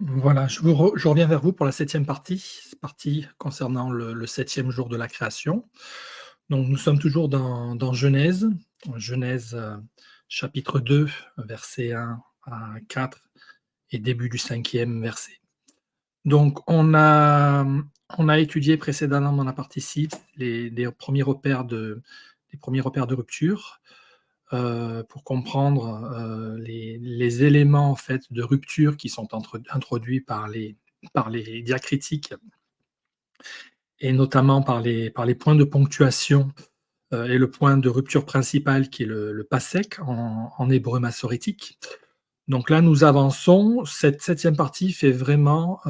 Voilà, je reviens vers vous pour la septième partie concernant le 7e jour de la création. Donc nous sommes toujours dans Genèse, Genèse, chapitre 2, versets 1 à 4 et début du 5e verset. Donc on a étudié précédemment dans la partie 6 les premiers repères de rupture, pour comprendre, les éléments en fait de rupture qui sont introduits par les diacritiques et notamment par les points de ponctuation, et le point de rupture principal qui est le pasek en hébreu massorétique. Donc là, nous avançons. Cette septième partie fait vraiment,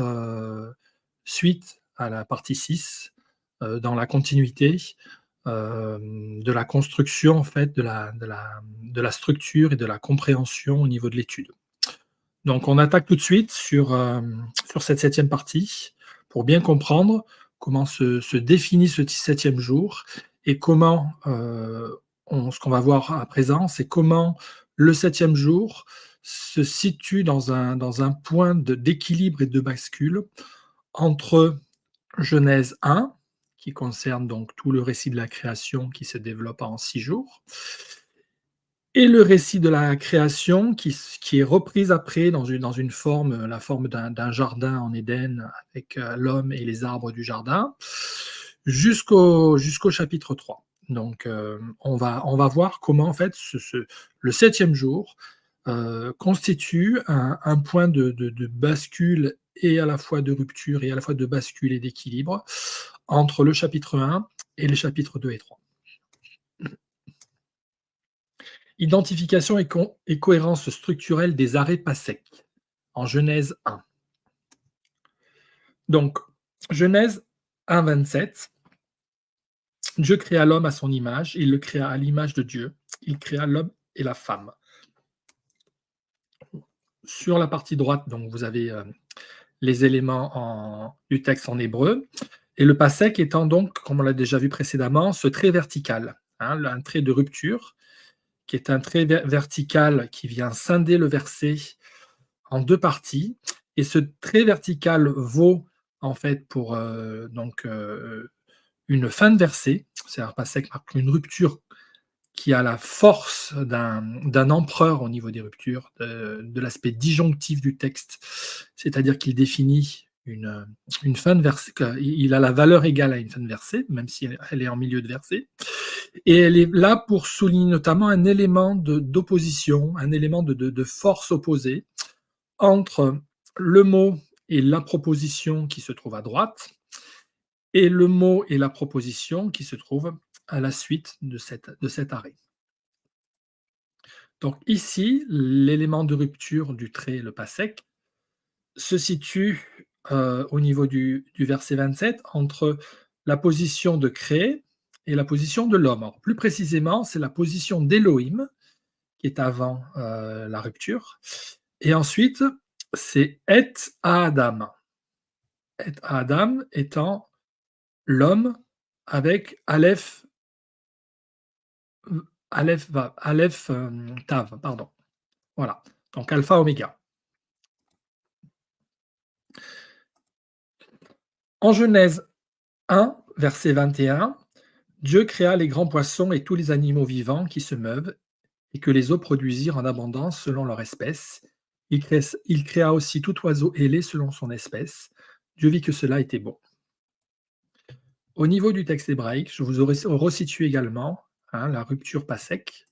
suite à la partie 6, dans la continuité, de la construction en fait de la structure et de la compréhension au niveau de l'étude. Donc on attaque tout de suite sur cette septième partie pour bien comprendre comment se définit ce septième jour et comment, ce qu'on va voir à présent, c'est comment le septième jour se situe dans un point d'équilibre et de bascule entre Genèse 1, qui concerne donc tout le récit de la création qui se développe en 6 jours, et le récit de la création qui est reprise après dans une forme, la forme d'un jardin en Éden avec, l'homme et les arbres du jardin, jusqu'au chapitre 3. Donc, on va voir comment en fait le septième jour, constitue un point de bascule et à la fois de rupture et à la fois de bascule et d'équilibre entre le chapitre 1 et les chapitres 2 et 3. Identification et cohérence structurelle des arrêts pas secs, en Genèse 1. Donc, Genèse 1, 27, Dieu créa l'homme à son image, il le créa à l'image de Dieu, il créa l'homme et la femme. Sur la partie droite, donc vous avez les éléments du texte en hébreu, et le pasek étant donc, comme on l'a déjà vu précédemment, ce trait vertical, un trait de rupture, qui est un trait vertical qui vient scinder le verset en deux parties. Et ce trait vertical vaut en fait pour une fin de verset, c'est-à-dire pasek marque une rupture qui a la force d'un empereur au niveau des ruptures, de l'aspect disjonctif du texte, c'est-à-dire qu'il définit une fin de verset, il a la valeur égale à une fin de verset, même si elle est en milieu de verset, et elle est là pour souligner notamment un élément d'opposition, un élément de force opposée entre le mot et la proposition qui se trouve à droite, et le mot et la proposition qui se trouvent à la suite de cet arrêt. Donc ici, l'élément de rupture du trait, le pasek, se situe au niveau du verset 27 entre la position de créer et la position de l'homme. Alors, plus précisément, c'est la position d'Élohim qui est avant la rupture. Et ensuite, c'est Et Adam. Et Adam étant l'homme avec Aleph, Aleph Tav, pardon. Voilà. Donc alpha, oméga. En Genèse 1, verset 21, Dieu créa les grands poissons et tous les animaux vivants qui se meuvent et que les eaux produisirent en abondance selon leur espèce. Il créa aussi tout oiseau ailé selon son espèce. Dieu vit que cela était bon. Au niveau du texte hébraïque, je vous aurais resitué également la rupture pasek,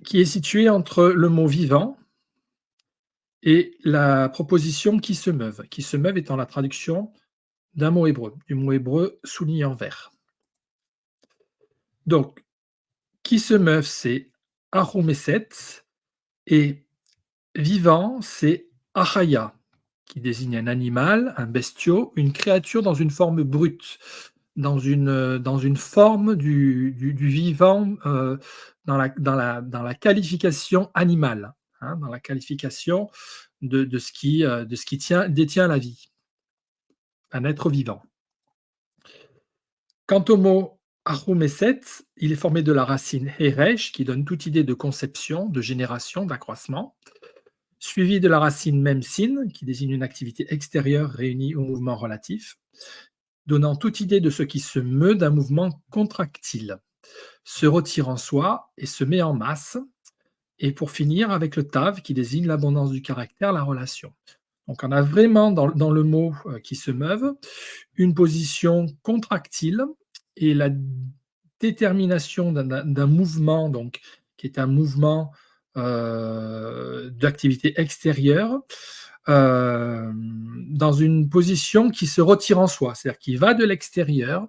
qui est située entre le mot vivant et la proposition qui se meuvent. Qui se meuvent étant la traduction d'un mot hébreu, du mot hébreu souligné en vert. Donc, qui se meuvent, c'est Ahumeset, et vivant, c'est Achaya, qui désigne un animal, un bestiau, une créature dans une forme brute, dans une forme du vivant, dans la qualification animale, dans la qualification de ce qui détient la vie, un être vivant. Quant au mot Ahumeset, il est formé de la racine Heresh, qui donne toute idée de conception, de génération, d'accroissement. suivi de la racine memsin, qui désigne une activité extérieure réunie au mouvement relatif, donnant toute idée de ce qui se meut d'un mouvement contractile, se retire en soi et se met en masse, et pour finir avec le tav qui désigne l'abondance du caractère, la relation. Donc on a vraiment dans le mot qui se meuve une position contractile et la détermination d'un mouvement, donc qui est un mouvement d'activité extérieure, dans une position qui se retire en soi, c'est-à-dire qui va de l'extérieur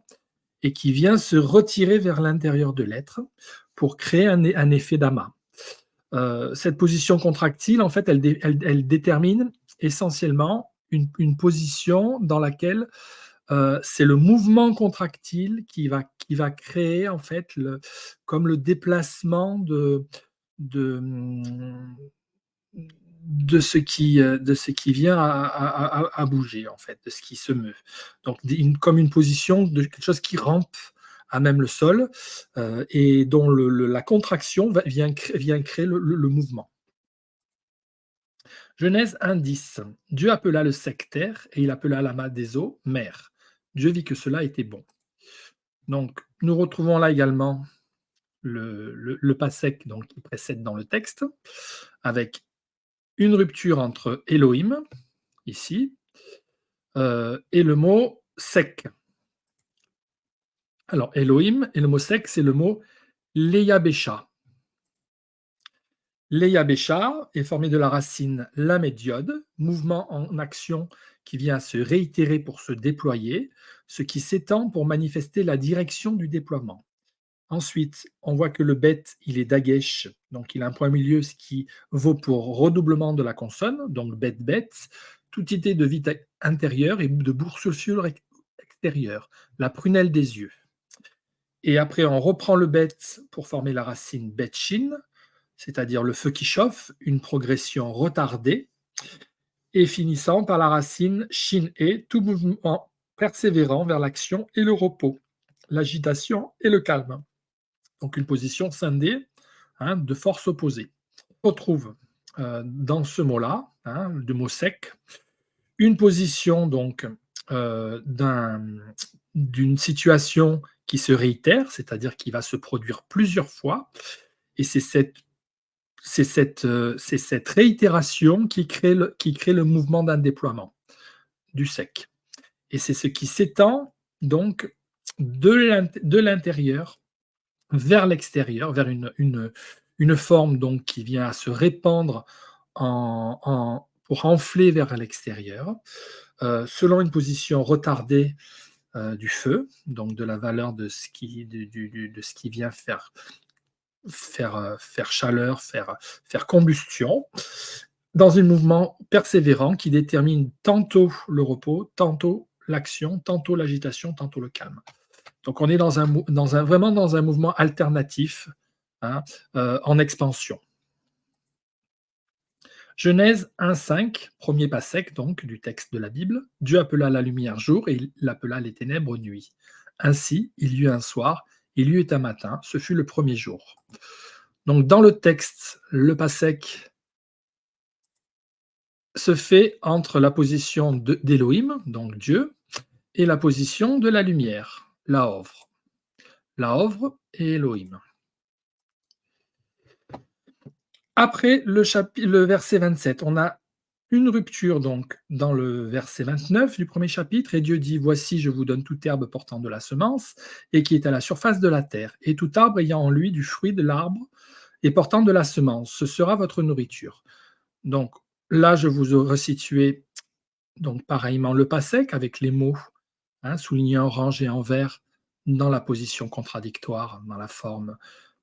et qui vient se retirer vers l'intérieur de l'être pour créer un effet d'amas. Cette position contractile, en fait, elle détermine essentiellement une position dans laquelle c'est le mouvement contractile qui va créer en fait comme le déplacement de, de ce qui vient à bouger, en fait, de ce qui se meut. Donc, comme une position de quelque chose qui rampe à même le sol et dont la contraction vient créer le mouvement. Genèse 1,10. Dieu appela le sec terre et il appela l'amas des eaux mer. Dieu vit que cela était bon. Donc, nous retrouvons là également le pasek donc, qui précède dans le texte, avec une rupture entre Elohim, ici, et le mot sec. Alors, Elohim et le mot sec, c'est le mot Leyabesha. Leyabesha est formé de la racine lamédiode, mouvement en action qui vient se réitérer pour se déployer, ce qui s'étend pour manifester la direction du déploiement. Ensuite, on voit que le bet, il est dagesh, donc il a un point milieu, ce qui vaut pour redoublement de la consonne, donc bet, toute idée de vide intérieur et de boursure extérieure, la prunelle des yeux. Et après, on reprend le bet pour former la racine bet-shin, c'est-à-dire le feu qui chauffe, une progression retardée, et finissant par la racine shin-e, tout mouvement persévérant vers l'action et le repos, l'agitation et le calme. Donc une position scindée de forces opposées. On retrouve dans ce mot-là, le mot sec, une position donc d'une situation qui se réitère, c'est-à-dire qui va se produire plusieurs fois, et c'est cette réitération qui crée le mouvement d'un déploiement du sec. Et c'est ce qui s'étend donc de l'intérieur vers l'extérieur, vers une forme donc qui vient à se répandre pour enfler vers l'extérieur, selon une position retardée du feu, donc de la valeur de ce qui vient faire chaleur, faire combustion, dans un mouvement persévérant qui détermine tantôt le repos, tantôt l'action, tantôt l'agitation, tantôt le calme. Donc on est vraiment dans un mouvement alternatif en expansion. Genèse 1,5, premier pasek donc du texte de la Bible. Dieu appela la lumière jour et il appela les ténèbres nuit. Ainsi, il y eut un soir, il y eut un matin, ce fut le premier jour. Donc dans le texte, le pasek se fait entre la position d'Élohim, donc Dieu, et la position de la lumière, la Ovre. La Ovre et Elohim. Après le verset 27, on a une rupture donc dans le verset 29 du premier chapitre, et Dieu dit: Voici, je vous donne toute herbe portant de la semence, et qui est à la surface de la terre, et tout arbre ayant en lui du fruit de l'arbre, et portant de la semence, ce sera votre nourriture. Donc là, je vous ai resitué donc pareillement le pasek avec les mots soulignés en orange et en vert dans la position contradictoire, dans la forme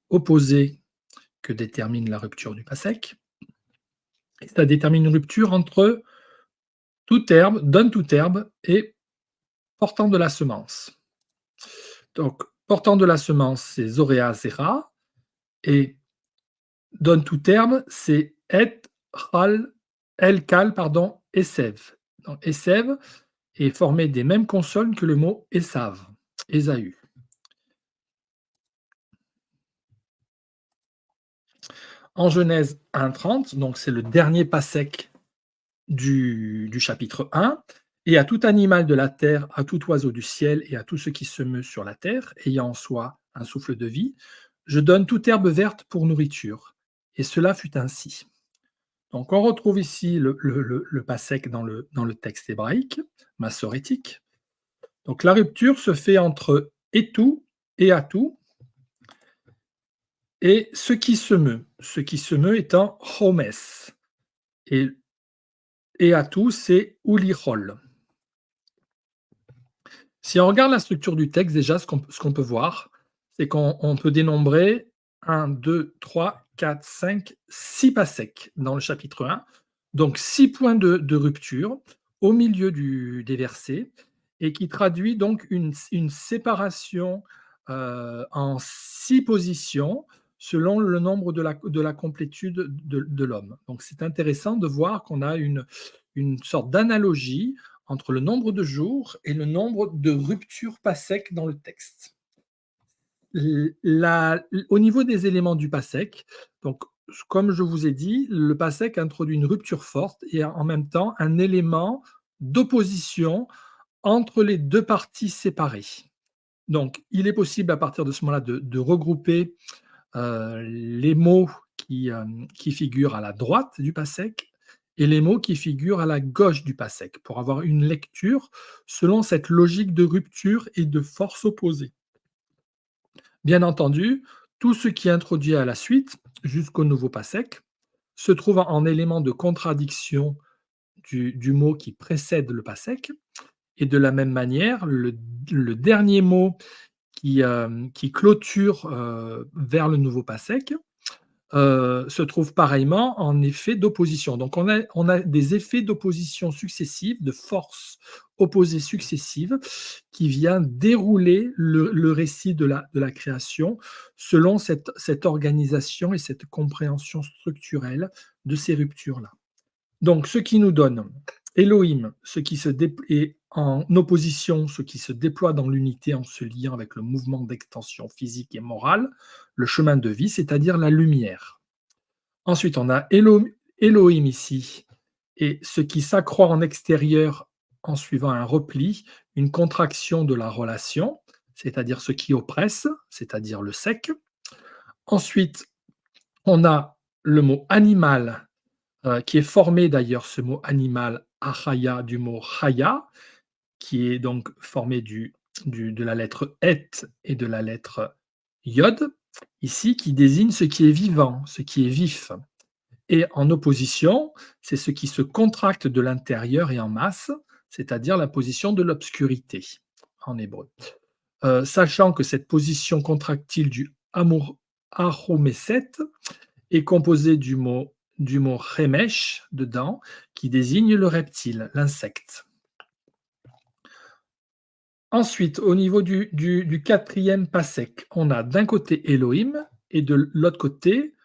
opposée que détermine la rupture du pasek. Et ça détermine une rupture entre donne toute herbe et portant de la semence. Donc, portant de la semence, c'est Zoréa Zera, et donne toute herbe, c'est Et, Chal, El, Kal, Esev. Donc, Esev est formé des mêmes consonnes que le mot Esav, Ésaü. En Genèse 1:30, donc c'est le dernier passec du chapitre 1. Et à tout animal de la terre, à tout oiseau du ciel et à tout ce qui se meut sur la terre, ayant en soi un souffle de vie, je donne toute herbe verte pour nourriture. Et cela fut ainsi. Donc on retrouve ici le passec dans le texte hébraïque, massorétique. Donc la rupture se fait entre etou et atou et ce qui se meut. Ce qui se meut étant homes. Et, et atou, c'est ulichol. Si on regarde la structure du texte, déjà, ce qu'on peut voir, c'est qu'on peut dénombrer un, 2, 3, 4, 5, 6 passecs dans le chapitre 1. Donc 6 points de rupture au milieu des versets et qui traduit donc une séparation en 6 positions selon le nombre de la complétude de l'homme. Donc c'est intéressant de voir qu'on a une sorte d'analogie entre le nombre de jours et le nombre de ruptures passec dans le texte. Au niveau des éléments du passec, donc, comme je vous ai dit, le passec introduit une rupture forte et en même temps un élément d'opposition entre les deux parties séparées. Donc, il est possible à partir de ce moment-là de regrouper les mots qui figurent à la droite du passec et les mots qui figurent à la gauche du passec pour avoir une lecture selon cette logique de rupture et de force opposée. Bien entendu, tout ce qui est introduit à la suite, jusqu'au nouveau passec, se trouve en élément de contradiction du mot qui précède le passec. Et de la même manière, le dernier mot qui clôture vers le nouveau passec se trouve pareillement en effet d'opposition. Donc on a des effets d'opposition successives, de forces opposées successives, qui vient dérouler le récit de la création selon cette organisation et cette compréhension structurelle de ces ruptures-là. Donc ce qui nous donne Elohim, ce qui se et en opposition, ce qui se déploie dans l'unité en se liant avec le mouvement d'extension physique et morale, le chemin de vie, c'est-à-dire la lumière. Ensuite, on a Elohim ici, et ce qui s'accroît en extérieur en suivant un repli, une contraction de la relation, c'est-à-dire ce qui oppresse, c'est-à-dire le sec. Ensuite, on a le mot animal, qui est formé d'ailleurs, ce mot animal, achaya, du mot chaya, qui est donc formé de la lettre et et de la lettre yod, ici, qui désigne ce qui est vivant, ce qui est vif. Et en opposition, c'est ce qui se contracte de l'intérieur et en masse, c'est-à-dire la position de l'obscurité en hébreu. Sachant que cette position contractile du amour achomeset est composée du mot remesh dedans, qui désigne le reptile, l'insecte. Ensuite, au niveau du quatrième passec, on a d'un côté Elohim et de l'autre côté,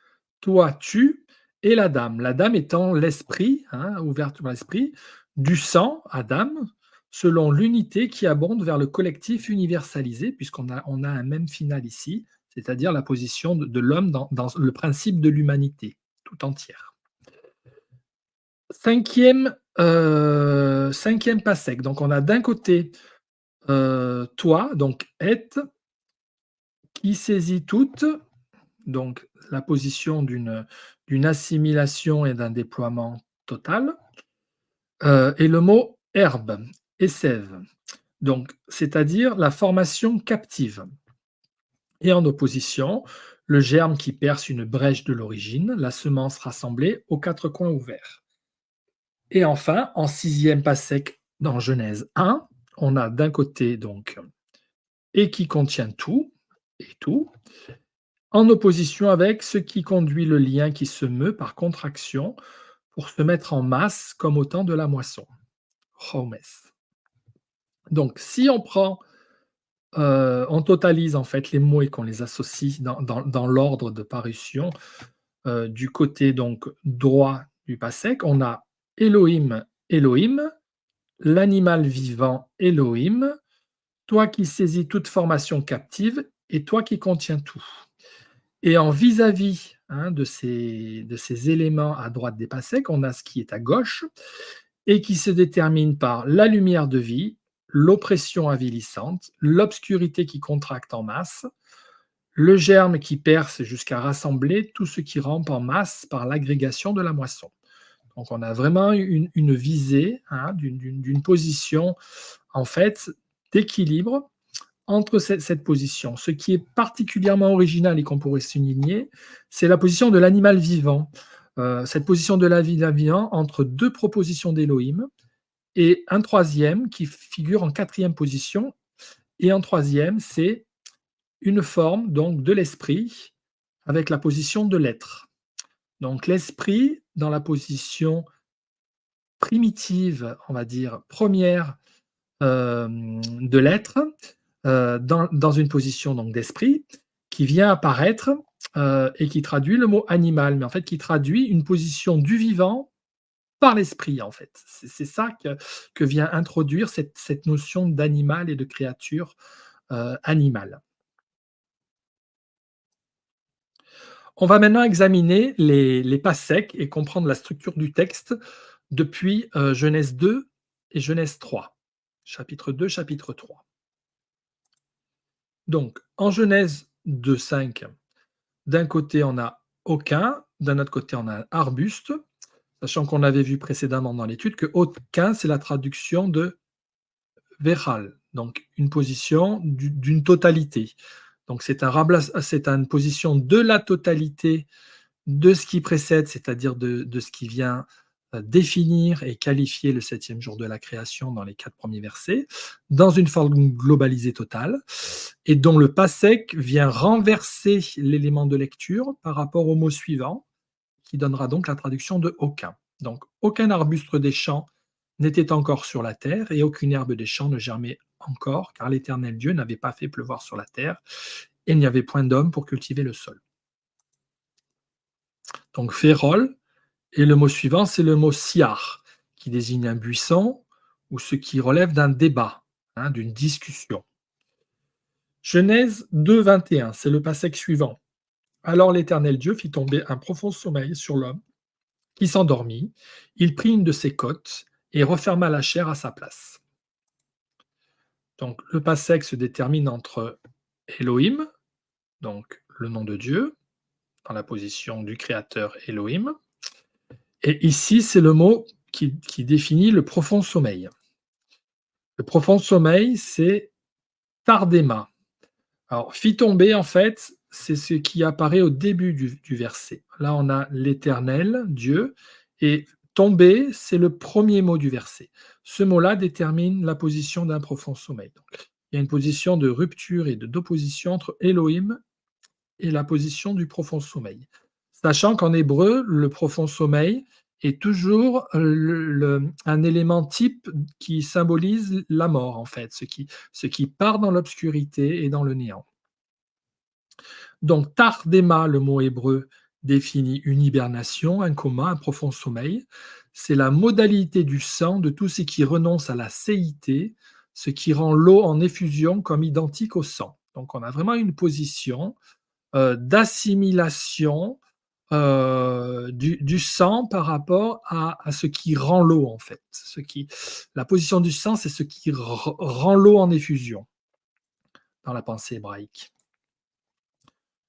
toi, tu et la dame. La dame étant l'esprit, hein, ouverte vers l'esprit, du sang, Adam, selon l'unité qui abonde vers le collectif universalisé, on a un même final ici, c'est-à-dire la position de l'homme dans le principe de l'humanité tout entière. Cinquième passec, donc on a d'un côté toi, donc et, qui saisit toute, donc la position d'une assimilation et d'un déploiement total, et le mot herbe, ésève, donc c'est-à-dire la formation captive. Et en opposition, le germe qui perce une brèche de l'origine, la semence rassemblée aux quatre coins ouverts. Et enfin, en sixième passec dans Genèse 1, on a d'un côté donc et qui contient tout, et tout, en opposition avec ce qui conduit le lien qui se meut par contraction pour se mettre en masse comme au temps de la moisson. Homes. Donc, si on prend, on totalise en fait les mots et qu'on les associe dans l'ordre de parution, du côté donc droit du passec, on a Elohim, Elohim, l'animal vivant Elohim, toi qui saisis toute formation captive et toi qui contiens tout. Et en vis-à-vis, hein, de ces éléments à droite des PASSEC, on a ce qui est à gauche et qui se détermine par la lumière de vie, l'oppression avilissante, l'obscurité qui contracte en masse, le germe qui perce jusqu'à rassembler tout ce qui rampe en masse par l'agrégation de la moisson. Donc on a vraiment une visée, hein, d'une position en fait d'équilibre entre cette position. Ce qui est particulièrement original et qu'on pourrait souligner, c'est la position de l'animal vivant. Cette position de l'animal vivant entre deux propositions d'Élohim et un troisième qui figure en quatrième position. Et en troisième, c'est une forme donc de l'esprit avec la position de l'être. Donc l'esprit dans la position primitive, on va dire première de l'être, dans une position donc d'esprit qui vient apparaître et qui traduit le mot animal, mais en fait qui traduit une position du vivant par l'esprit en fait. C'est ça que vient introduire cette notion d'animal et de créature animale. On va maintenant examiner les pas secs et comprendre la structure du texte depuis Genèse 2 et Genèse 3. Chapitre 2, chapitre 3. Donc, en Genèse 2:5, d'un côté, on a aucun, d'un autre côté, on a un arbuste, sachant qu'on avait vu précédemment dans l'étude que aucun, c'est la traduction de Véral, donc une position d'une totalité. Donc, c'est une position de la totalité de ce qui précède, c'est-à-dire de ce qui vient définir et qualifier le septième jour de la création dans les 4 premiers versets, dans une forme globalisée totale, et dont le passec vient renverser l'élément de lecture par rapport au mot suivant, qui donnera donc la traduction de aucun. Donc, aucun arbuste des champs n'était encore sur la terre, et aucune herbe des champs ne germait encore, car l'Éternel Dieu n'avait pas fait pleuvoir sur la terre, et il n'y avait point d'homme pour cultiver le sol. Donc, Férol, et le mot suivant, c'est le mot siar, qui désigne un buisson ou ce qui relève d'un débat, hein, d'une discussion. Genèse 2, 21, c'est le passage suivant. Alors l'Éternel Dieu fit tomber un profond sommeil sur l'homme qui s'endormit. Il prit une de ses côtes et referma la chair à sa place. Donc le passage se détermine entre Elohim, donc le nom de Dieu, dans la position du créateur Elohim, et ici c'est le mot qui définit le profond sommeil. Le profond sommeil, c'est tardema. Alors, fit tomber, en fait, c'est ce qui apparaît au début du verset. Là, on a l'Éternel, Dieu, et tomber, c'est le premier mot du verset. Ce mot-là détermine la position d'un profond sommeil. Donc, il y a une position de rupture et d'opposition entre Elohim et la position du profond sommeil. Sachant qu'en hébreu, le profond sommeil est toujours un élément type qui symbolise la mort, en fait, ce qui part dans l'obscurité et dans le néant. Donc, tardema, le mot hébreu, définit une hibernation, un coma, un profond sommeil. C'est la modalité du sang de tout ce qui renonce à la séité, ce qui rend l'eau en effusion comme identique au sang. Donc, on a vraiment une position d'assimilation du sang par rapport à ce qui rend l'eau, en fait. La position du sang, c'est ce qui rend l'eau en effusion dans la pensée hébraïque.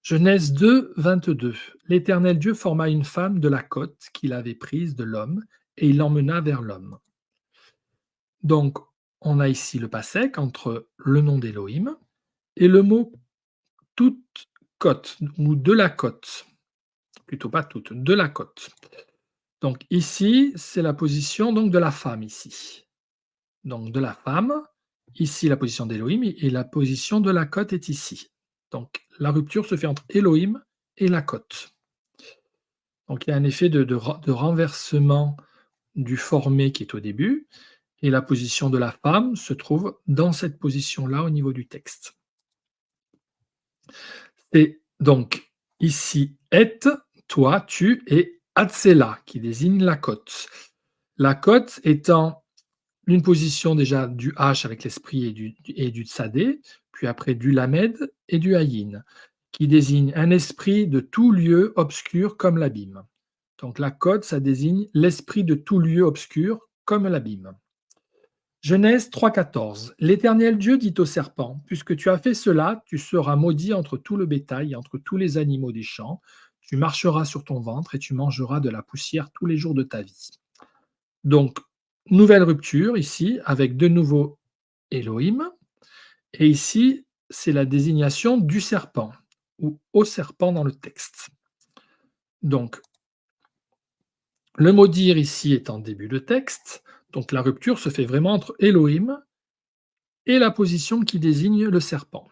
Genèse 2, 22. L'Éternel Dieu forma une femme de la côte qu'il avait prise de l'homme, et il l'emmena vers l'homme. Donc, on a ici le passec entre le nom d'Élohim et le mot toute côte, ou de la côte. Plutôt pas toute, de la côte. Donc ici, c'est la position donc de la femme ici. Donc de la femme, ici la position d'Élohim, et la position de la côte est ici. Donc la rupture se fait entre Élohim et la côte. Donc il y a un effet de renversement du formé qui est au début, et la position de la femme se trouve dans cette position-là au niveau du texte. Et donc ici, et, toi, tu, et Hatsela, qui désigne la côte. La côte étant une position déjà du H avec l'esprit et du tsadé, puis après du lamed et du hayin, qui désigne un esprit de tout lieu obscur comme l'abîme. Donc la Code, ça désigne l'esprit de tout lieu obscur comme l'abîme. Genèse 3,14. L'Éternel Dieu dit au serpent, puisque tu as fait cela, tu seras maudit entre tout le bétail et entre tous les animaux des champs. Tu marcheras sur ton ventre et tu mangeras de la poussière tous les jours de ta vie. Donc, nouvelle rupture ici, avec de nouveau Elohim. Et ici, c'est la désignation du serpent, ou au serpent dans le texte. Donc, le mot dire ici est en début de texte. Donc, la rupture se fait vraiment entre Elohim et la position qui désigne le serpent.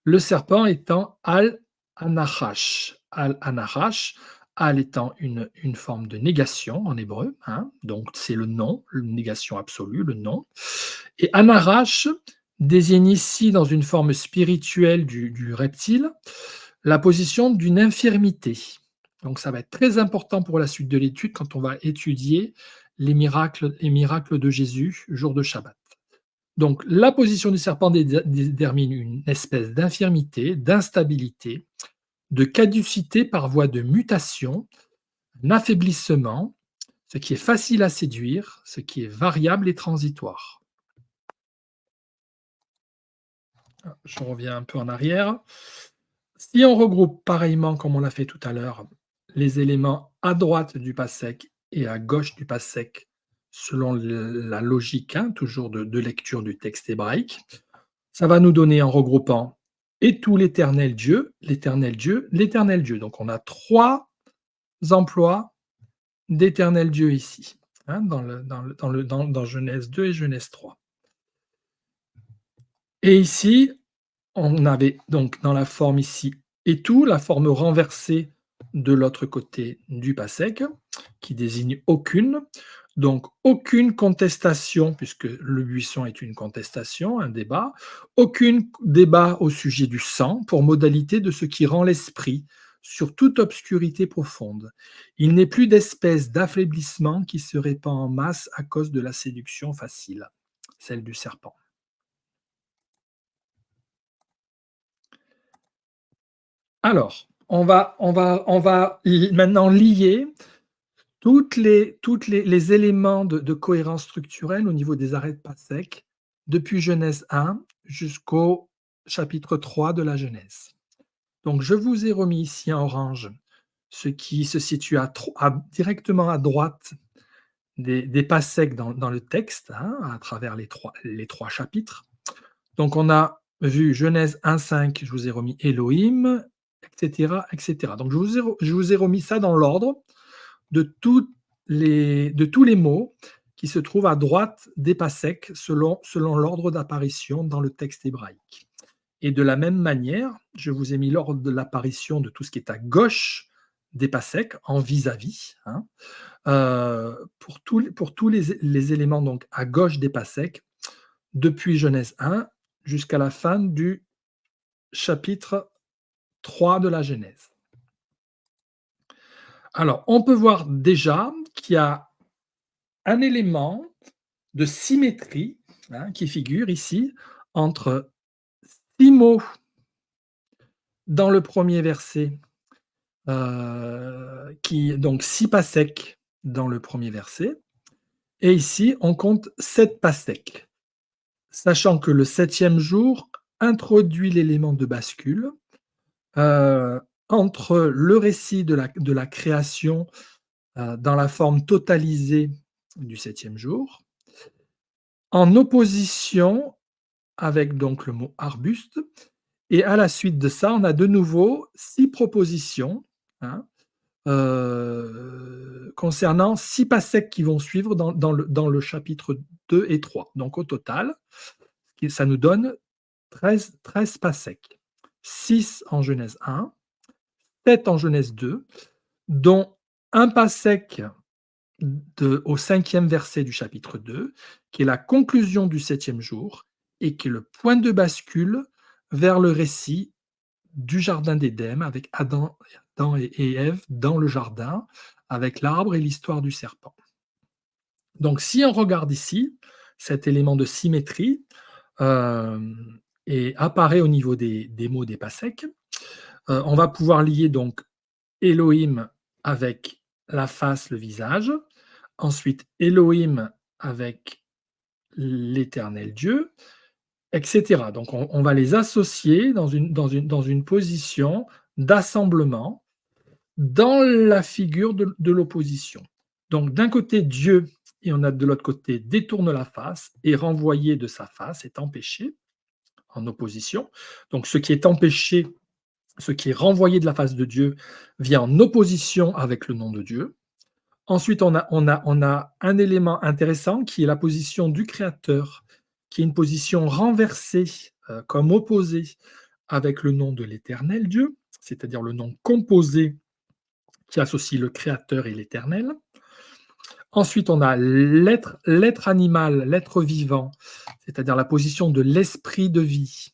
Le serpent étant Al-Anachash. Al-Anachash, Al étant une forme de négation en hébreu, hein, donc c'est le nom, une négation absolue, le nom. Et Anarash désigne ici, dans une forme spirituelle du reptile, la position d'une infirmité. Donc ça va être très important pour la suite de l'étude quand on va étudier les miracles de Jésus, jour de Shabbat. Donc, la position du serpent détermine une espèce d'infirmité, d'instabilité, de caducité par voie de mutation, un affaiblissement, ce qui est facile à séduire, ce qui est variable et transitoire. Je reviens un peu en arrière. Si on regroupe pareillement comme on l'a fait tout à l'heure, les éléments à droite du passec et à gauche du passec, selon la logique, hein, toujours de lecture du texte hébraïque, ça va nous donner en regroupant et tout l'éternel Dieu, l'éternel Dieu, l'éternel Dieu. Donc on a 3 emplois d'éternel Dieu ici, hein, dans Genèse 2 et Genèse 3. Et ici, on avait donc dans la forme ici et tout, la forme renversée de l'autre côté du passec, qui désigne aucune. Donc aucune contestation, puisque le buisson est une contestation, un débat, aucun débat au sujet du sang pour modalité de ce qui rend l'esprit sur toute obscurité profonde. Il n'est plus d'espèce d'affaiblissement qui se répand en masse à cause de la séduction facile, celle du serpent. Alors, on va maintenant lier les éléments de cohérence structurelle au niveau des arrêts de Passec, depuis Genèse 1 jusqu'au chapitre 3 de la Genèse. Donc, je vous ai remis ici en orange ce qui se situe directement à droite des Passec dans le texte, hein, à travers les trois chapitres. Donc, on a vu Genèse 1,5, je vous ai remis Elohim, etc., etc. Donc, je vous ai remis ça dans l'ordre de tous les mots qui se trouvent à droite des Passec selon l'ordre d'apparition dans le texte hébraïque. Et de la même manière, je vous ai mis l'ordre de l'apparition de tout ce qui est à gauche des Passec, en vis-à-vis, hein, pour tous les éléments donc à gauche des Passec, depuis Genèse 1 jusqu'à la fin du chapitre 3 de la Genèse. Alors, on peut voir déjà qu'il y a un élément de symétrie, hein, qui figure ici entre 6 mots dans le premier verset, donc 6 passèques dans le premier verset, et ici on compte 7 passèques, sachant que le 7e jour introduit l'élément de bascule entre le récit de la création dans la forme totalisée du 7e jour, en opposition avec donc le mot arbuste, et à la suite de ça, on a de nouveau 6 propositions, hein, concernant 6 passèques qui vont suivre dans le chapitre 2 et 3. Donc au total, ça nous donne 13 passèques. 6 en Genèse 1, 7 en Genèse 2, dont un passèque au 5e verset du chapitre 2, qui est la conclusion du 7e jour, et qui est le point de bascule vers le récit du jardin d'Éden, avec Adam et Ève dans le jardin, avec l'arbre et l'histoire du serpent. Donc si on regarde ici, cet élément de symétrie apparaît au niveau des mots des passèques. On va pouvoir lier donc Elohim avec la face, le visage. Ensuite, Elohim avec l'Éternel Dieu, et cetera. Donc on va les associer dans une position d'assemblement dans la figure de l'opposition. Donc d'un côté Dieu, et on a de l'autre côté détourne la face, et renvoyé de sa face est empêché, en opposition. Donc ce qui est empêché, ce qui est renvoyé de la face de Dieu, vient en opposition avec le nom de Dieu. Ensuite, on a un élément intéressant qui est la position du Créateur, qui est une position renversée, comme opposée avec le nom de l'Éternel Dieu, c'est-à-dire le nom composé qui associe le Créateur et l'Éternel. Ensuite, on a l'être animal, l'être vivant, c'est-à-dire la position de l'esprit de vie,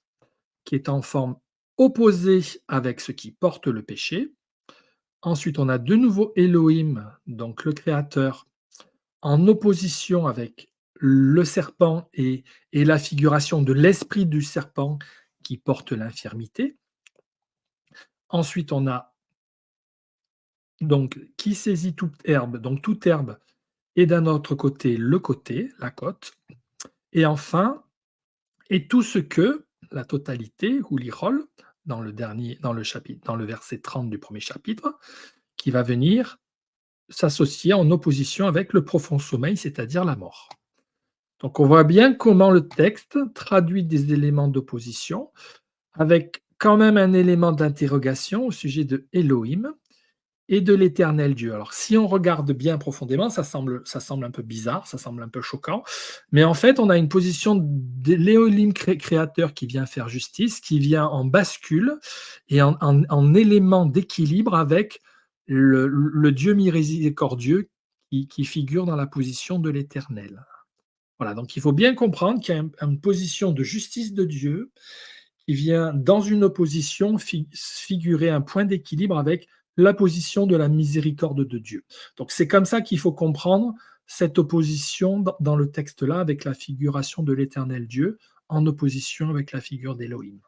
qui est en forme opposée avec ce qui porte le péché. Ensuite, on a de nouveau Elohim, donc le Créateur, en opposition avec le serpent et la figuration de l'esprit du serpent qui porte l'infirmité. Ensuite, on a donc qui saisit toute herbe, donc toute herbe, et d'un autre côté le côté, la côte. Et enfin, et tout ce que, la totalité, ou l'irol, dans le verset 30 du premier chapitre, qui va venir s'associer en opposition avec le profond sommeil, c'est-à-dire la mort. Donc on voit bien comment le texte traduit des éléments d'opposition, avec quand même un élément d'interrogation au sujet de Elohim et de l'Éternel Dieu. Alors si on regarde bien profondément, ça semble un peu bizarre, ça semble un peu choquant, mais en fait on a une position de l'Élohim créateur qui vient faire justice, qui vient en bascule et en élément d'équilibre avec le Dieu miséricordieux qui figure dans la position de l'Éternel. Voilà, donc il faut bien comprendre qu'il y a une position de justice de Dieu qui vient dans une opposition figurer un point d'équilibre avec la position de la miséricorde de Dieu. Donc c'est comme ça qu'il faut comprendre cette opposition dans le texte-là, avec la figuration de l'Éternel Dieu en opposition avec la figure d'Élohim.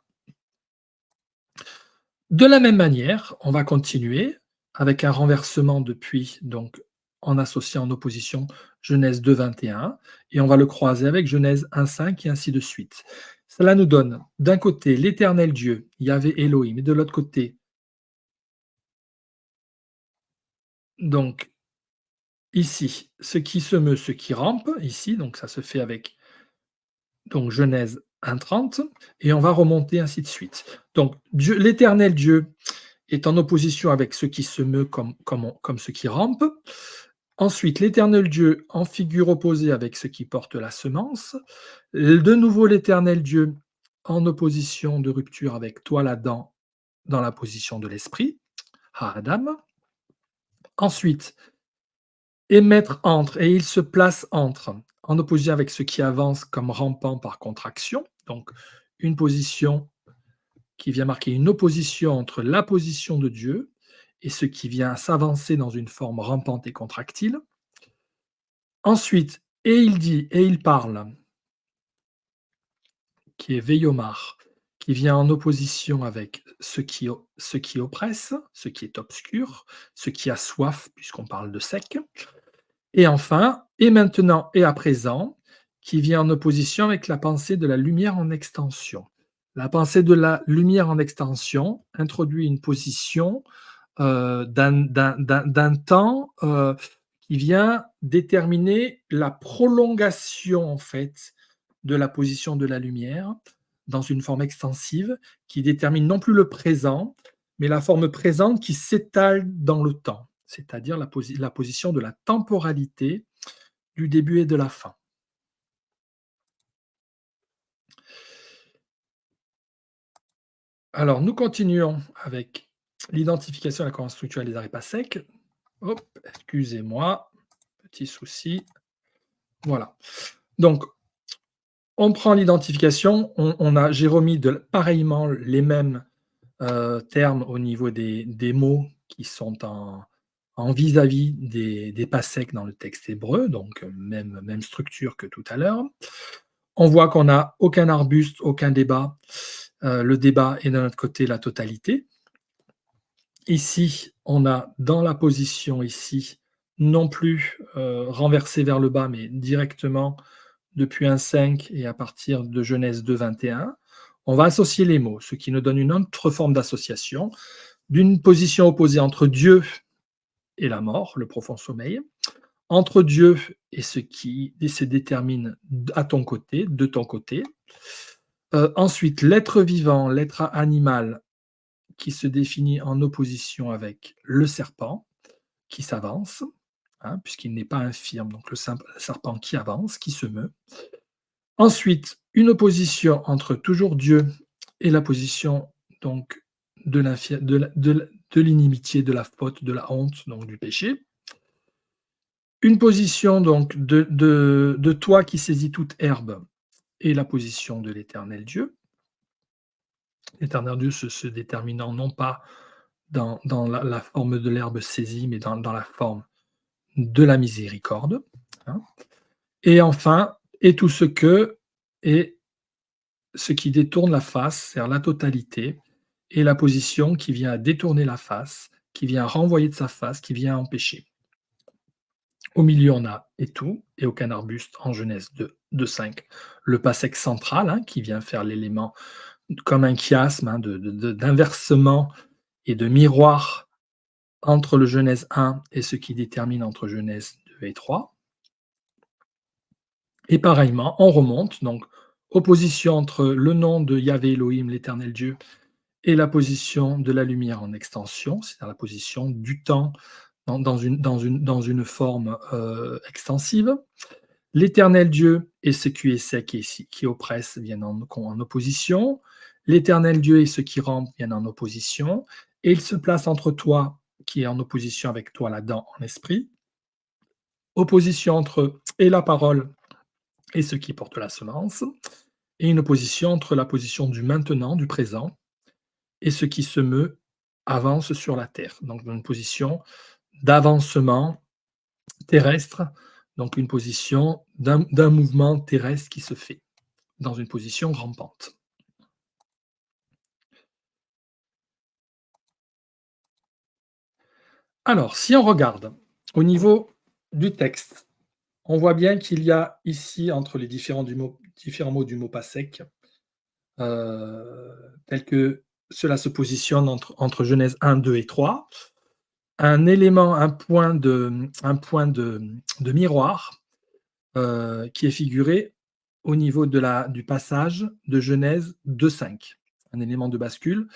De la même manière, on va continuer avec un renversement depuis, donc en associant en opposition Genèse 2, 21, et on va le croiser avec Genèse 1, 5 et ainsi de suite. Cela nous donne d'un côté l'Éternel Dieu, Yahvé Elohim, et de l'autre côté, donc ici, ce qui se meut, ce qui rampe, ici, donc ça se fait avec donc Genèse 1, 30, et on va remonter ainsi de suite. Donc l'Éternel Dieu est en opposition avec ce qui se meut comme ce qui rampe. Ensuite, l'Éternel Dieu en figure opposée avec ce qui porte la semence. De nouveau, l'Éternel Dieu en opposition de rupture avec toi, l'Adam, dans la position de l'esprit, Ha-Adam. Ensuite, émettre entre, et il se place entre, en opposition avec ce qui avance comme rampant par contraction. Donc, une position qui vient marquer une opposition entre la position de Dieu et ce qui vient s'avancer dans une forme rampante et contractile. Ensuite, et il dit, et il parle, qui est Veyomar, qui vient en opposition avec ce qui oppresse, ce qui est obscur, ce qui a soif, puisqu'on parle de sec. Et enfin, et maintenant et à présent, qui vient en opposition avec la pensée de la lumière en extension. La pensée de la lumière en extension introduit une position d'un temps qui vient déterminer la prolongation en fait de la position de la lumière dans une forme extensive qui détermine non plus le présent, mais la forme présente qui s'étale dans le temps, c'est-à-dire la position de la temporalité du début et de la fin. Alors, nous continuons avec l'identification de la cohérence structurelle des arrêts pas secs. Hop, excusez-moi, petit souci. Voilà. Donc, on prend l'identification, j'ai remis pareillement les mêmes termes au niveau des mots qui sont en vis-à-vis des pas secs dans le texte hébreu, donc même structure que tout à l'heure. On voit qu'on n'a aucun arbuste, aucun débat. Le débat est de notre côté la totalité. Ici, on a dans la position ici, non plus, renversé vers le bas, mais directement depuis un 5 et à partir de Genèse 2:21. On va associer les mots, ce qui nous donne une autre forme d'association, d'une position opposée entre Dieu et la mort, le profond sommeil, entre Dieu et ce qui se détermine à ton côté, de ton côté. Ensuite, l'être vivant, l'être animal qui se définit en opposition avec le serpent qui s'avance, hein, puisqu'il n'est pas infirme, donc le serpent qui avance, qui se meut. Ensuite, une opposition entre toujours Dieu et la position donc de l'inimitié, de la faute, de la honte, donc du péché. Une position donc de toi qui saisis toute herbe et la position de l'éternel Dieu. L'éternel Dieu se déterminant non pas dans la forme de l'herbe saisie, mais dans la forme de la miséricorde. Hein. Et enfin, et tout ce que est ce qui détourne la face, c'est-à-dire la totalité, et la position qui vient à détourner la face, qui vient à renvoyer de sa face, qui vient à empêcher. Au milieu, on a et tout, et aucun arbuste en Genèse 2:5. Le passec central, hein, qui vient faire l'élément comme un chiasme hein, d'inversement et de miroir entre le Genèse 1 et ce qui détermine entre Genèse 2 et 3. Et pareillement, on remonte, donc opposition entre le nom de Yahvé Elohim, l'éternel Dieu, et la position de la lumière en extension, c'est-à-dire la position du temps dans une forme extensive. L'éternel Dieu et ce qui est sec et qui oppresse viennent en opposition. L'éternel Dieu et ce qui rampe viennent en opposition. Et il se place entre toi, qui est en opposition avec toi là-dedans en esprit. Opposition entre et la parole et ce qui porte la semence. Et une opposition entre la position du maintenant, du présent, et ce qui se meut avance sur la terre. Donc, dans une position d'avancement terrestre, donc une position d'un mouvement terrestre qui se fait dans une position rampante. Alors, si on regarde au niveau du texte, on voit bien qu'il y a ici, entre les différents mots du mot pasek, tel que cela se positionne entre Genèse 1, 2 et 3, un élément, un point de miroir qui est figuré au niveau du passage de Genèse 2:5. Un élément de bascule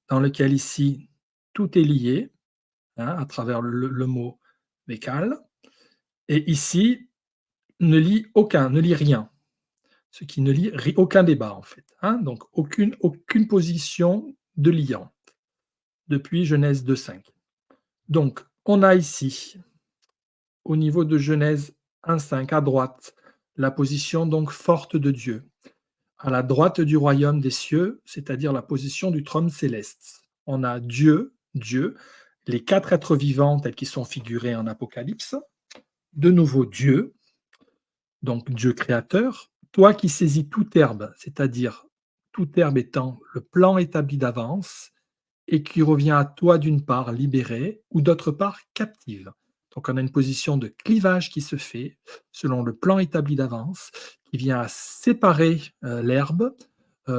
dans lequel ici tout est lié hein, à travers le mot Mekal, et ici ne lit rien, ce qui ne lit aucun débat en fait. Hein, donc aucune position de liant depuis Genèse 2:5. Donc on a ici au niveau de Genèse 1:5 à droite, la position donc forte de Dieu. À la droite du royaume des cieux, c'est-à-dire la position du trône céleste. On a Dieu, les 4 êtres vivants tels qu'ils sont figurés en Apocalypse. De nouveau Dieu, donc Dieu créateur. Toi qui saisis toute herbe, c'est-à-dire toute herbe étant le plan établi d'avance, et qui revient à toi d'une part libérée ou d'autre part captive. Donc on a une position de clivage qui se fait selon le plan établi d'avance, qui vient à séparer l'herbe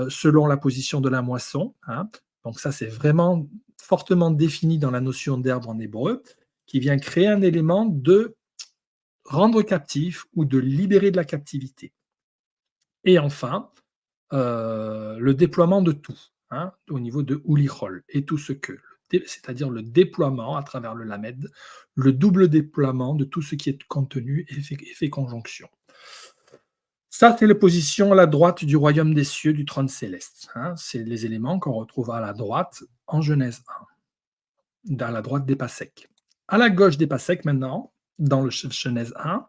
selon la position de la moisson. Hein. Donc ça c'est vraiment fortement défini dans la notion d'herbe en hébreu, qui vient créer un élément de rendre captif ou de libérer de la captivité. Et enfin, le déploiement de tout, hein, au niveau de Ulichol et tout ce que, c'est-à-dire le déploiement à travers le Lamed, le double déploiement de tout ce qui est contenu et fait conjonction. Ça, c'est les positions à la droite du royaume des cieux, du trône céleste. Hein. C'est les éléments qu'on retrouve à la droite en Genèse 1, à la droite des Pasèques. À la gauche des Pasèques, maintenant, dans le Genèse 1,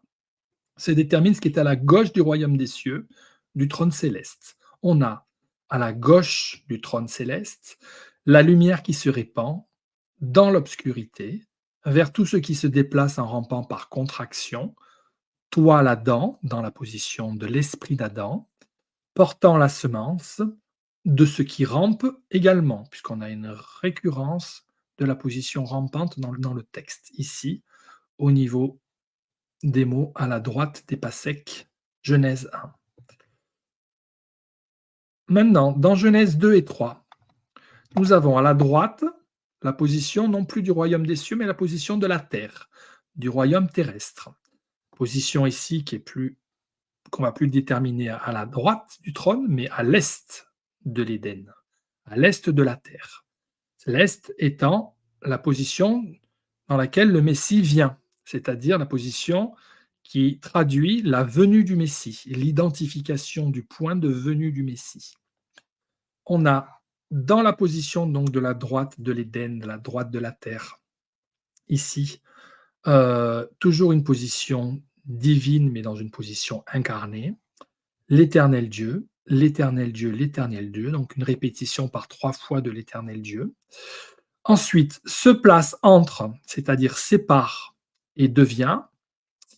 se détermine ce qui est à la gauche du royaume des cieux, du trône céleste. On a à la gauche du trône céleste la lumière qui se répand dans l'obscurité vers tout ce qui se déplace en rampant par contraction, toi l'Adam, dans la position de l'esprit d'Adam, portant la semence de ce qui rampe également, puisqu'on a une récurrence de la position rampante dans le texte, ici, au niveau des mots à la droite des pas secs, Genèse 1. Maintenant, dans Genèse 2 et 3, nous avons à la droite la position non plus du royaume des cieux, mais la position de la terre, du royaume terrestre. Position ici qui est plus qu'on va plus déterminer à la droite du trône, mais à l'est de l'Éden, à l'est de la terre. L'est étant la position dans laquelle le Messie vient, c'est-à-dire la position qui traduit la venue du Messie, l'identification du point de venue du Messie. On a dans la position donc de la droite de l'Éden, de la droite de la terre, ici, toujours une position divine, mais dans une position incarnée, l'éternel Dieu, l'éternel Dieu, l'éternel Dieu, donc une répétition par 3 fois de l'éternel Dieu. Ensuite, se place entre, c'est-à-dire sépare et devient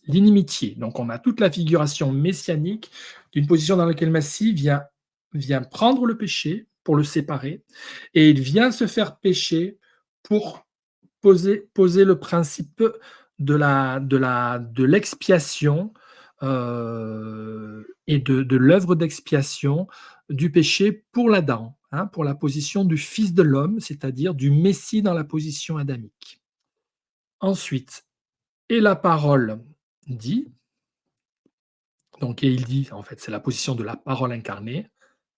l'inimitié. Donc on a toute la figuration messianique d'une position dans laquelle le Messie vient prendre le péché pour le séparer, et il vient se faire pécher pour poser le principe de l'expiation et de l'œuvre d'expiation du péché pour l'Adam, hein, pour la position du Fils de l'homme, c'est-à-dire du Messie dans la position adamique. Ensuite, et la parole dit, donc et il dit, en fait, c'est la position de la parole incarnée,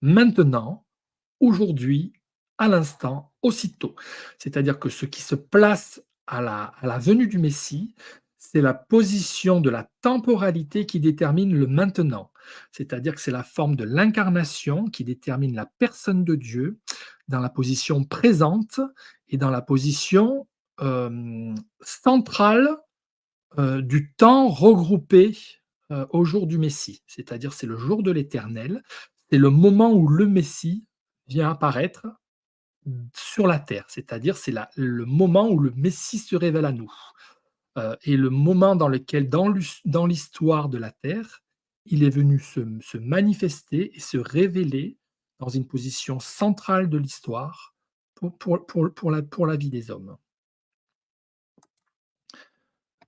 maintenant, aujourd'hui, à l'instant, aussitôt. C'est-à-dire que ce qui se place à la venue du Messie, c'est la position de la temporalité qui détermine le maintenant. C'est-à-dire que c'est la forme de l'incarnation qui détermine la personne de Dieu dans la position présente et dans la position centrale du temps regroupé au jour du Messie. C'est-à-dire c'est le jour de l'Éternel, c'est le moment où le Messie vient apparaître sur la terre, c'est-à-dire c'est le moment où le Messie se révèle à nous, et le moment dans lequel, dans l'histoire de la terre, il est venu se manifester et se révéler dans une position centrale de l'histoire pour la vie des hommes.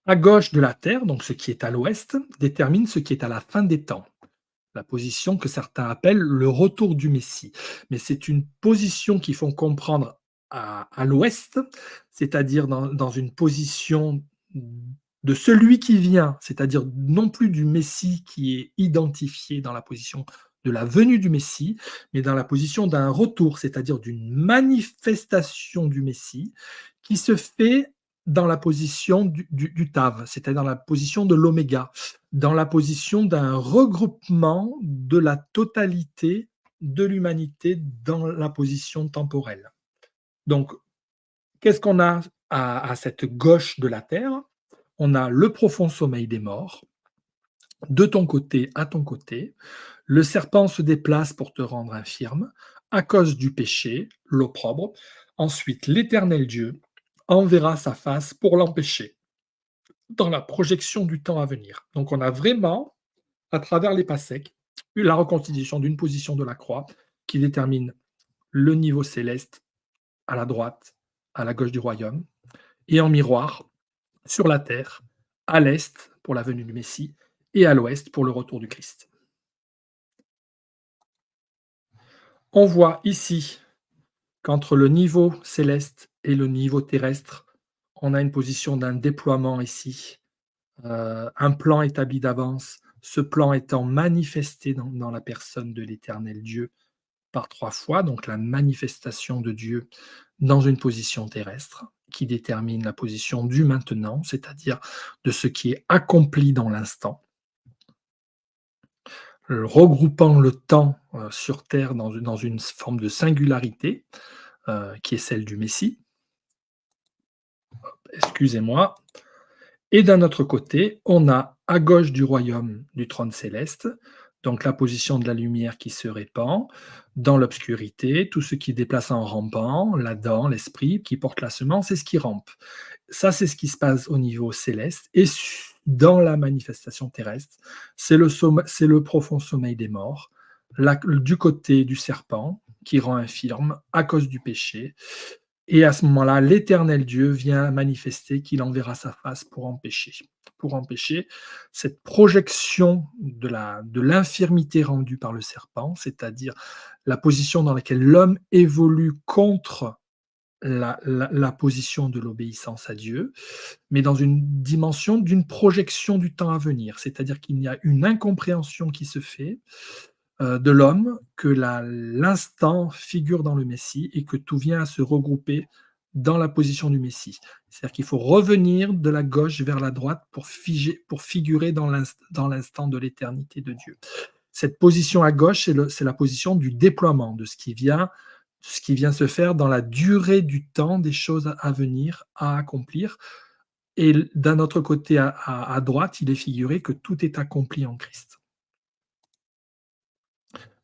À gauche de la terre, donc ce qui est à l'ouest, détermine ce qui est à la fin des temps. La position que certains appellent le retour du Messie. Mais c'est une position qu'ils font comprendre à l'ouest, c'est-à-dire dans une position de celui qui vient, c'est-à-dire non plus du Messie qui est identifié dans la position de la venue du Messie, mais dans la position d'un retour, c'est-à-dire d'une manifestation du Messie qui se fait dans la position du Tav, c'est-à-dire dans la position de l'Oméga, dans la position d'un regroupement de la totalité de l'humanité dans la position temporelle. Donc, qu'est-ce qu'on a à cette gauche de la Terre? On a le profond sommeil des morts, de ton côté à ton côté. Le serpent se déplace pour te rendre infirme, à cause du péché, l'opprobre. Ensuite, l'Éternel Dieu enverra sa face pour l'empêcher, dans la projection du temps à venir. Donc on a vraiment, à travers les pas secs, eu la reconstitution d'une position de la croix qui détermine le niveau céleste à la droite, à la gauche du royaume, et en miroir, sur la terre, à l'est pour la venue du Messie, et à l'ouest pour le retour du Christ. On voit ici qu'entre le niveau céleste et le niveau terrestre, on a une position d'un déploiement ici, un plan établi d'avance, ce plan étant manifesté dans la personne de l'Éternel Dieu par 3 fois, donc la manifestation de Dieu dans une position terrestre qui détermine la position du maintenant, c'est-à-dire de ce qui est accompli dans l'instant. Regroupant le temps sur Terre dans une forme de singularité qui est celle du Messie. Excusez-moi. Et d'un autre côté, on a à gauche du royaume du trône céleste, donc la position de la lumière qui se répand dans l'obscurité, tout ce qui déplace en rampant, l'Adam, l'esprit qui porte la semence et ce qui rampe. Ça, c'est ce qui se passe au niveau céleste. Et dans la manifestation terrestre, c'est le profond sommeil des morts, du côté du serpent qui rend infirme à cause du péché, Et à ce moment-là, l'Éternel Dieu vient manifester qu'il enverra sa face pour empêcher cette projection de l'infirmité rendue par le serpent, c'est-à-dire la position dans laquelle l'homme évolue contre la position de l'obéissance à Dieu, mais dans une dimension d'une projection du temps à venir. C'est-à-dire qu'il y a une incompréhension qui se fait de l'homme, que l'instant figure dans le Messie et que tout vient à se regrouper dans la position du Messie. C'est-à-dire qu'il faut revenir de la gauche vers la droite pour figurer dans l'instant de l'éternité de Dieu. Cette position à gauche, c'est la position du déploiement, de ce qui vient se faire dans la durée du temps des choses à venir, à accomplir. Et d'un autre côté, à droite, il est figuré que tout est accompli en Christ.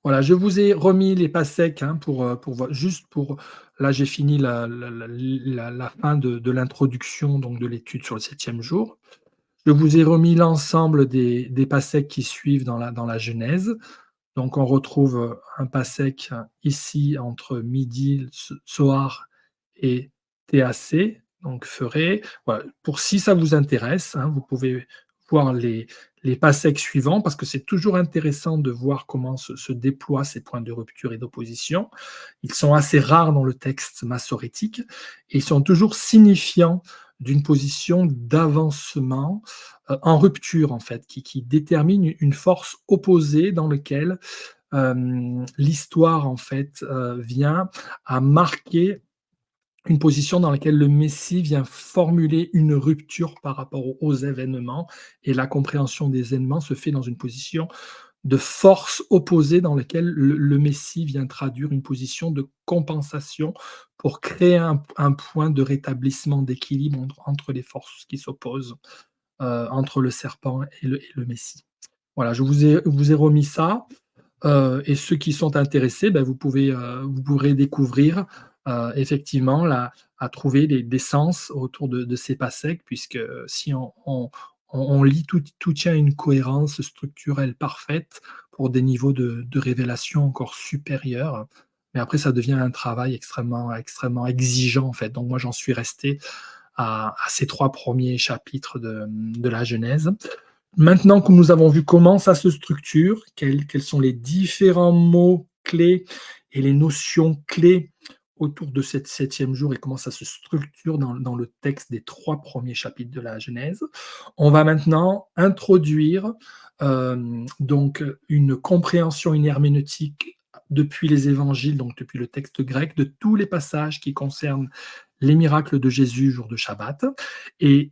Voilà, je vous ai remis les PASSEC, hein, juste pour là, j'ai fini la fin de l'introduction, donc de l'étude sur le 7e jour. Je vous ai remis l'ensemble des PASSEC qui suivent dans la Genèse. Donc on retrouve, un PASSEC ici entre midi, Tsoar et TAC, donc Ferré. Voilà, pour si ça vous intéresse, hein, vous pouvez voir les PASSEC suivants, parce que c'est toujours intéressant de voir comment se déploient ces points de rupture et d'opposition. Ils sont assez rares dans le texte massorétique et ils sont toujours signifiants d'une position d'avancement en rupture, en fait, qui détermine une force opposée dans laquelle l'histoire, en fait, vient à marquer une position dans laquelle le Messie vient formuler une rupture par rapport aux événements, et la compréhension des événements se fait dans une position de force opposée dans laquelle le Messie vient traduire une position de compensation pour créer un point de rétablissement d'équilibre entre les forces qui s'opposent, entre le serpent et le Messie. Voilà, je vous ai remis ça. Et ceux qui sont intéressés, vous pourrez découvrir effectivement à trouver des sens autour de ces PASSEC, puisque si on lit, tout tient à une cohérence structurelle parfaite pour des niveaux de révélation encore supérieurs. Mais après, ça devient un travail extrêmement, extrêmement exigeant, en fait. Donc moi, j'en suis resté à ces 3 premiers chapitres de la Genèse. Maintenant que nous avons vu comment ça se structure, quels sont les différents mots clés et les notions clés autour de cette 7e jour et comment ça se structure dans le texte des 3 premiers chapitres de la Genèse, on va maintenant introduire donc une compréhension, une herméneutique depuis les évangiles, donc depuis le texte grec, de tous les passages qui concernent les miracles de Jésus jour de Shabbat. Et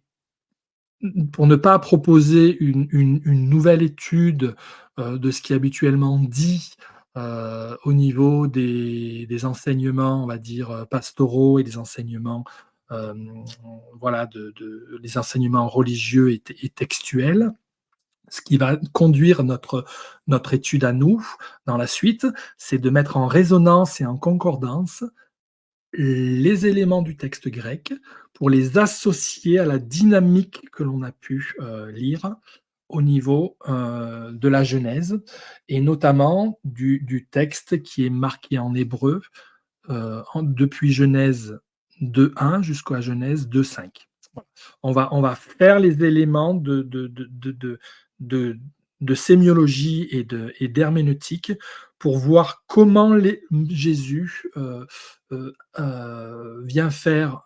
pour ne pas proposer une nouvelle étude de ce qui est habituellement dit au niveau des enseignements, on va dire, pastoraux et des enseignements, euh, voilà, les enseignements religieux et textuels, ce qui va conduire notre étude à nous dans la suite, c'est de mettre en résonance et en concordance les éléments du texte grec pour les associer à la dynamique que l'on a pu lire au niveau de la Genèse, et notamment du texte qui est marqué en hébreu depuis Genèse 2.1 jusqu'à Genèse 2.5. Voilà. On va faire les éléments de, de sémiologie et d'herméneutique pour voir comment Jésus vient faire,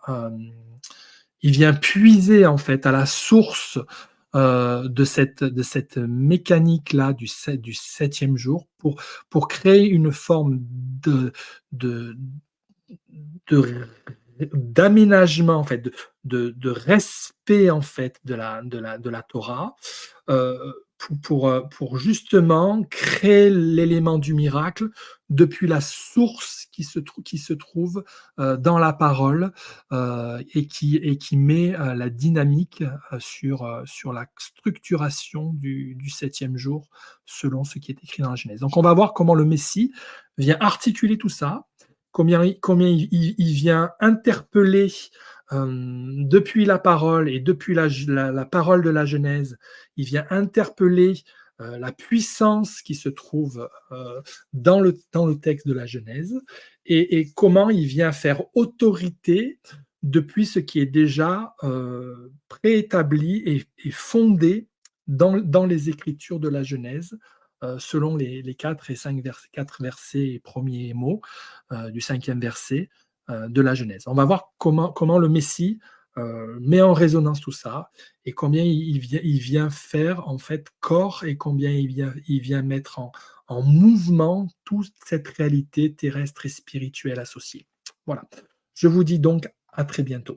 il vient puiser en fait à la source de cette mécanique-là du 7e jour pour créer une forme de, de d'aménagement, en fait, de respect, en fait, de la Torah, pour justement créer l'élément du miracle depuis la source qui se trouve dans la parole, et qui met la dynamique sur la structuration du 7e jour selon ce qui est écrit dans la Genèse. Donc on va voir comment le Messie vient articuler tout ça, combien il vient interpeller depuis la parole et depuis la parole de la Genèse, il vient interpeller la puissance qui se trouve dans le texte de la Genèse et comment il vient faire autorité depuis ce qui est déjà préétabli et fondé dans les Écritures de la Genèse, selon les 4 versets premiers mots du 5e verset de la Genèse. On va voir comment le Messie met en résonance tout ça et combien il vient faire en fait corps et combien il vient mettre en mouvement toute cette réalité terrestre et spirituelle associée. Voilà. Je vous dis donc à très bientôt.